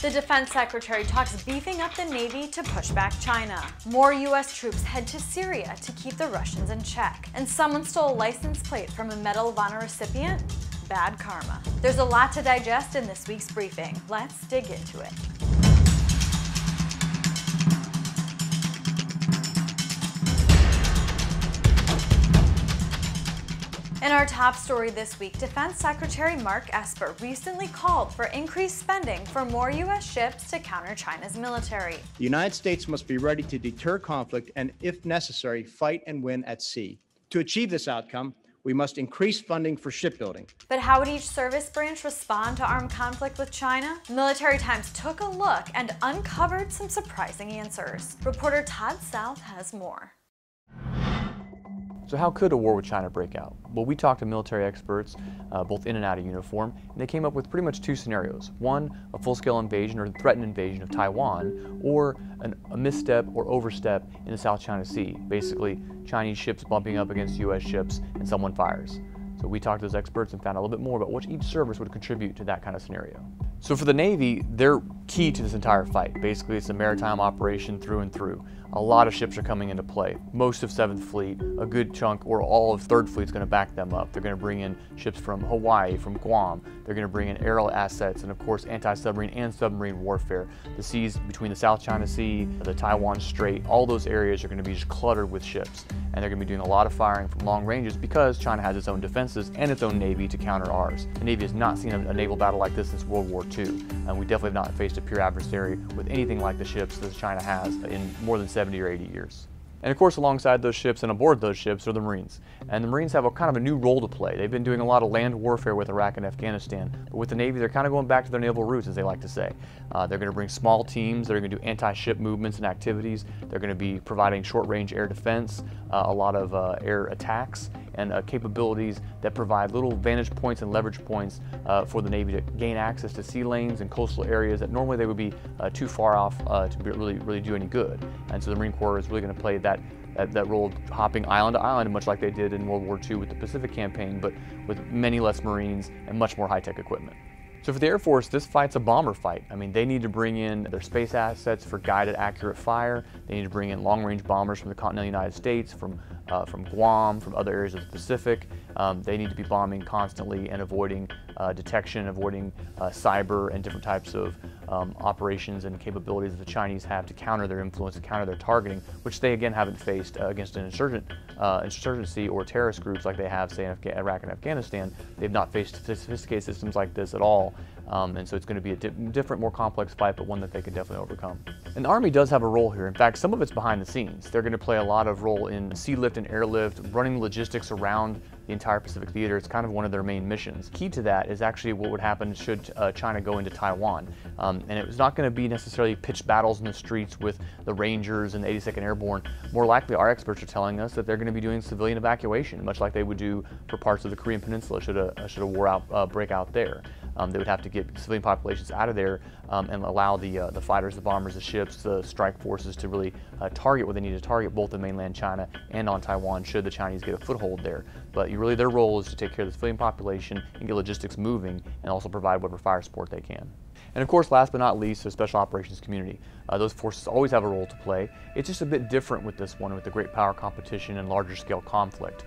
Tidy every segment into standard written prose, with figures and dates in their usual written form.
The defense secretary talks beefing up the Navy to push back China. More U.S. troops head to Syria to keep the Russians in check. And someone stole a license plate from a Medal of Honor recipient? Bad karma. There's a lot to digest in this week's briefing. Let's dig into it. In our top story this week, Defense Secretary Mark Esper recently called for increased spending for more U.S. ships to counter China's military. The United States must be ready to deter conflict and, if necessary, fight and win at sea. To achieve this outcome, we must increase funding for shipbuilding. But how would each service branch respond to armed conflict with China? Military Times took a look and uncovered some surprising answers. Reporter Todd South has more. So how could a war with China break out? Well, we talked to military experts, both in and out of uniform, and they came up with pretty much two scenarios. One, a full-scale invasion or threatened invasion of Taiwan, or a misstep or overstep in the South China Sea. Basically, Chinese ships bumping up against U.S. ships and someone fires. So we talked to those experts and found out a little bit more about what each service would contribute to that kind of scenario. So for the Navy, they're key to this entire fight. Basically, it's a maritime operation through and through. A lot of ships are coming into play. Most of 7th Fleet, a good chunk, or all of 3rd Fleet is going to back them up. They're going to bring in ships from Hawaii, from Guam. They're going to bring in aerial assets and, of course, anti-submarine and submarine warfare. The seas between the South China Sea, the Taiwan Strait, all those areas are going to be just cluttered with ships. And they're going to be doing a lot of firing from long ranges because China has its own defenses and its own Navy to counter ours. The Navy has not seen a naval battle like this since World War II. And we definitely have not faced a pure adversary with anything like the ships that China has in more than 70 or 80 years. And of course, alongside those ships and aboard those ships are the Marines. And the Marines have a kind of a new role to play. They've been doing a lot of land warfare with Iraq and Afghanistan. But with the Navy, they're kind of going back to their naval roots, as they like to say. They're going to bring small teams. They're going to do anti-ship movements and activities. They're going to be providing short-range air defense, a lot of air attacks, and capabilities that provide little vantage points and leverage points for the Navy to gain access to sea lanes and coastal areas that normally they would be too far off to really do any good. And so the Marine Corps is really going to play that role of hopping island to island, much like they did in World War II with the Pacific Campaign, but with many less Marines and much more high-tech equipment. So for the Air Force, this fight's a bomber fight. I mean, they need to bring in their space assets for guided, accurate fire. They need to bring in long-range bombers from the continental United States, from Guam, from other areas of the Pacific. They need to be bombing constantly and avoiding detection, avoiding cyber and different types of operations and capabilities that the Chinese have to counter their influence, to counter their targeting, which they again haven't faced against an insurgency or terrorist groups like they have, say, in Iraq and Afghanistan. They've not faced sophisticated systems like this at all. And so it's going to be a different, more complex fight, but one that they could definitely overcome. And the Army does have a role here. In fact, some of it's behind the scenes. They're going to play a lot of role in sea lift and airlift, running logistics around the entire Pacific theater. It's kind of one of their main missions. Key to that is actually what would happen should China go into Taiwan. And it was not going to be necessarily pitched battles in the streets with the Rangers and the 82nd Airborne. More likely, our experts are telling us that they're going to be doing civilian evacuation, much like they would do for parts of the Korean Peninsula should a war break out there. They would have to get civilian populations out of there and allow the fighters, the bombers, the ships, the strike forces to really target what they need to target, both in mainland China and on Taiwan, should the Chinese get a foothold there. But really their role is to take care of the civilian population and get logistics moving and also provide whatever fire support they can. And of course, last but not least, the special operations community. Those forces always have a role to play. It's just a bit different with this one, with the great power competition and larger scale conflict.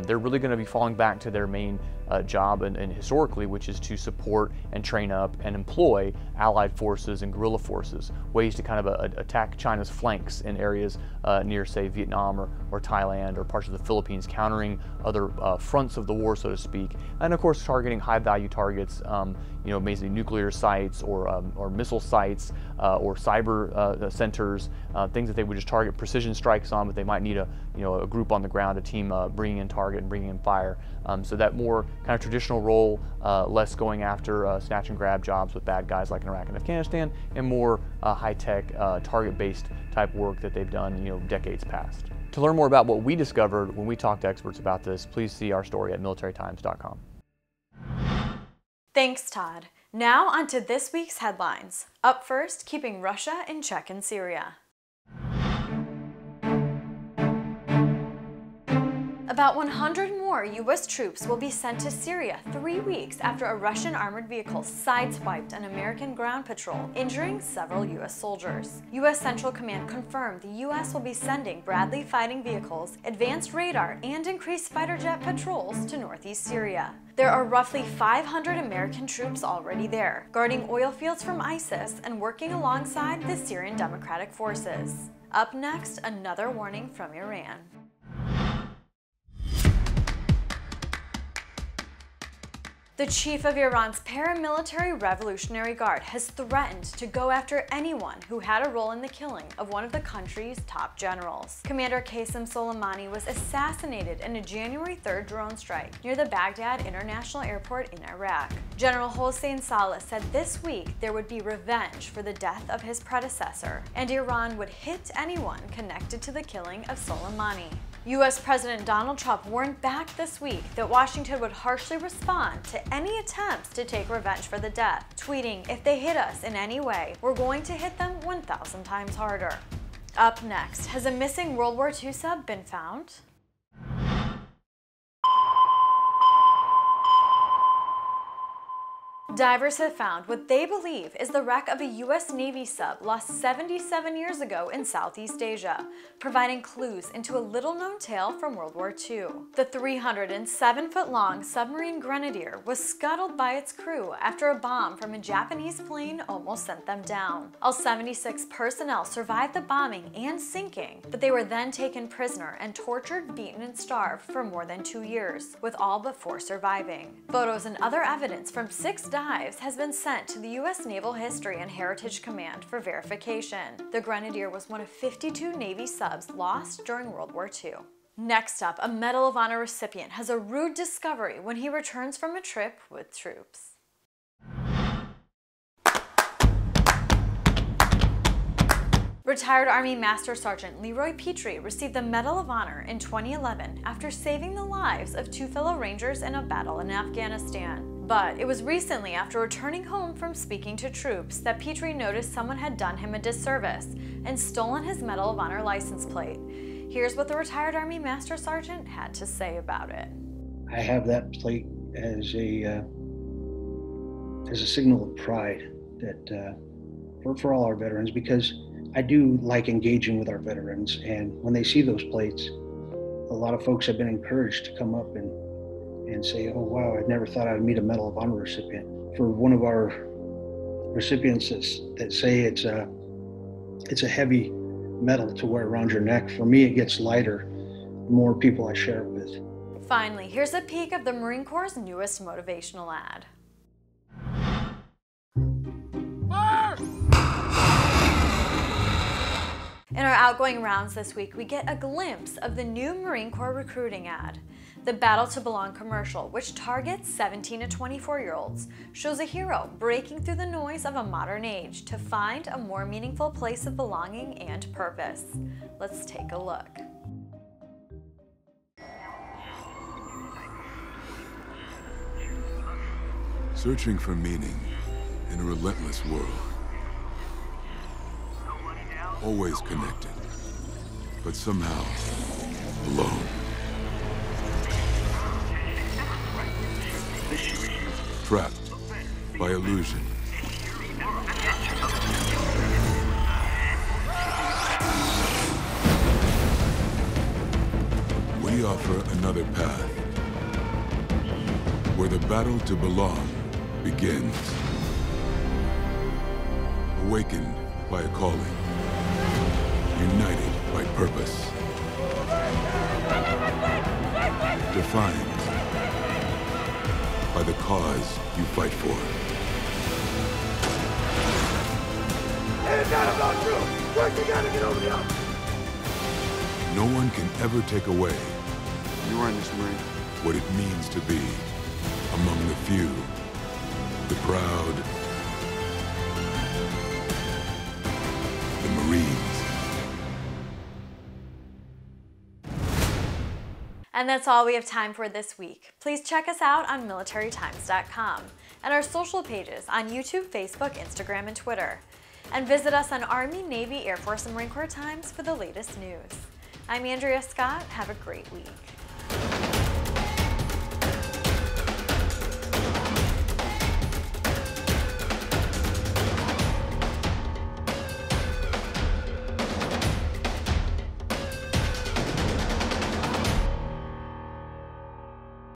They're really going to be falling back to their main job and historically, which is to support and train up and employ allied forces and guerrilla forces, ways to kind of attack China's flanks in areas near, say, Vietnam or Thailand or parts of the Philippines, countering other fronts of the war, so to speak, and of course targeting high-value targets, basically nuclear sites or missile sites or cyber centers, things that they would just target precision strikes on, but they might need a group on the ground, a team bringing in target and bringing in fire. So that more kind of traditional role, less going after snatch and grab jobs with bad guys like in Iraq and Afghanistan, and more high-tech, target-based type work that they've done, decades past. To learn more about what we discovered when we talked to experts about this, please see our story at militarytimes.com. Thanks, Todd. Now on to this week's headlines. Up first, keeping Russia in check in Syria. A About 100 more U.S. troops will be sent to Syria 3 weeks after a Russian armored vehicle sideswiped an American ground patrol, injuring several U.S. soldiers. U.S. Central Command confirmed the U.S. will be sending Bradley fighting vehicles, advanced radar, and increased fighter jet patrols to northeast Syria. There are roughly 500 American troops already there, guarding oil fields from ISIS and working alongside the Syrian Democratic Forces. Up next, another warning from Iran. The chief of Iran's paramilitary Revolutionary Guard has threatened to go after anyone who had a role in the killing of one of the country's top generals. Commander Qasem Soleimani was assassinated in a January 3rd drone strike near the Baghdad International Airport in Iraq. General Hossein Saleh said this week there would be revenge for the death of his predecessor, and Iran would hit anyone connected to the killing of Soleimani. U.S. President Donald Trump warned back this week that Washington would harshly respond to any attempts to take revenge for the death, tweeting, "If they hit us in any way, we're going to hit them 1,000 times harder." Up next, has a missing World War II sub been found? Divers have found what they believe is the wreck of a U.S. Navy sub lost 77 years ago in Southeast Asia, providing clues into a little-known tale from World War II. The 307-foot-long submarine Grenadier was scuttled by its crew after a bomb from a Japanese plane almost sent them down. All 76 personnel survived the bombing and sinking, but they were then taken prisoner and tortured, beaten, and starved for more than 2 years, with all but 4 surviving. Photos and other evidence from 6 dives has been sent to the U.S. Naval History and Heritage Command for verification. The Grenadier was one of 52 Navy subs lost during World War II. Next up, a Medal of Honor recipient has a rude discovery when he returns from a trip with troops. Retired Army Master Sergeant Leroy Petrie received the Medal of Honor in 2011 after saving the lives of 2 fellow Rangers in a battle in Afghanistan. But it was recently, after returning home from speaking to troops, that Petrie noticed someone had done him a disservice and stolen his Medal of Honor license plate. Here's what the retired Army Master Sergeant had to say about it. I have that plate as a signal of pride that for all our veterans, because I do like engaging with our veterans, and when they see those plates, a lot of folks have been encouraged to come up and say, "Oh wow, I never thought I'd meet a Medal of Honor recipient." For one of our recipients that say it's a heavy medal to wear around your neck, for me it gets lighter the more people I share it with. Finally, here's a peek of the Marine Corps' newest motivational ad. In our outgoing rounds this week, we get a glimpse of the new Marine Corps recruiting ad. The Battle to Belong commercial, which targets 17 to 24-year-olds, shows a hero breaking through the noise of a modern age to find a more meaningful place of belonging and purpose. Let's take a look. Searching for meaning in a relentless world. Always connected, but somehow alone. Trapped by illusion. We offer another path, where the battle to belong begins. Awakened by a calling. United by purpose. Defined by the cause you fight for. It's not about you! Work together, get over the hump! No one can ever take away You earned this, Marine. what it means to be among the few, the proud, the Marines. And that's all we have time for this week. Please check us out on militarytimes.com and our social pages on YouTube, Facebook, Instagram, and Twitter. And visit us on Army, Navy, Air Force, and Marine Corps Times for the latest news. I'm Andrea Scott. Have a great week.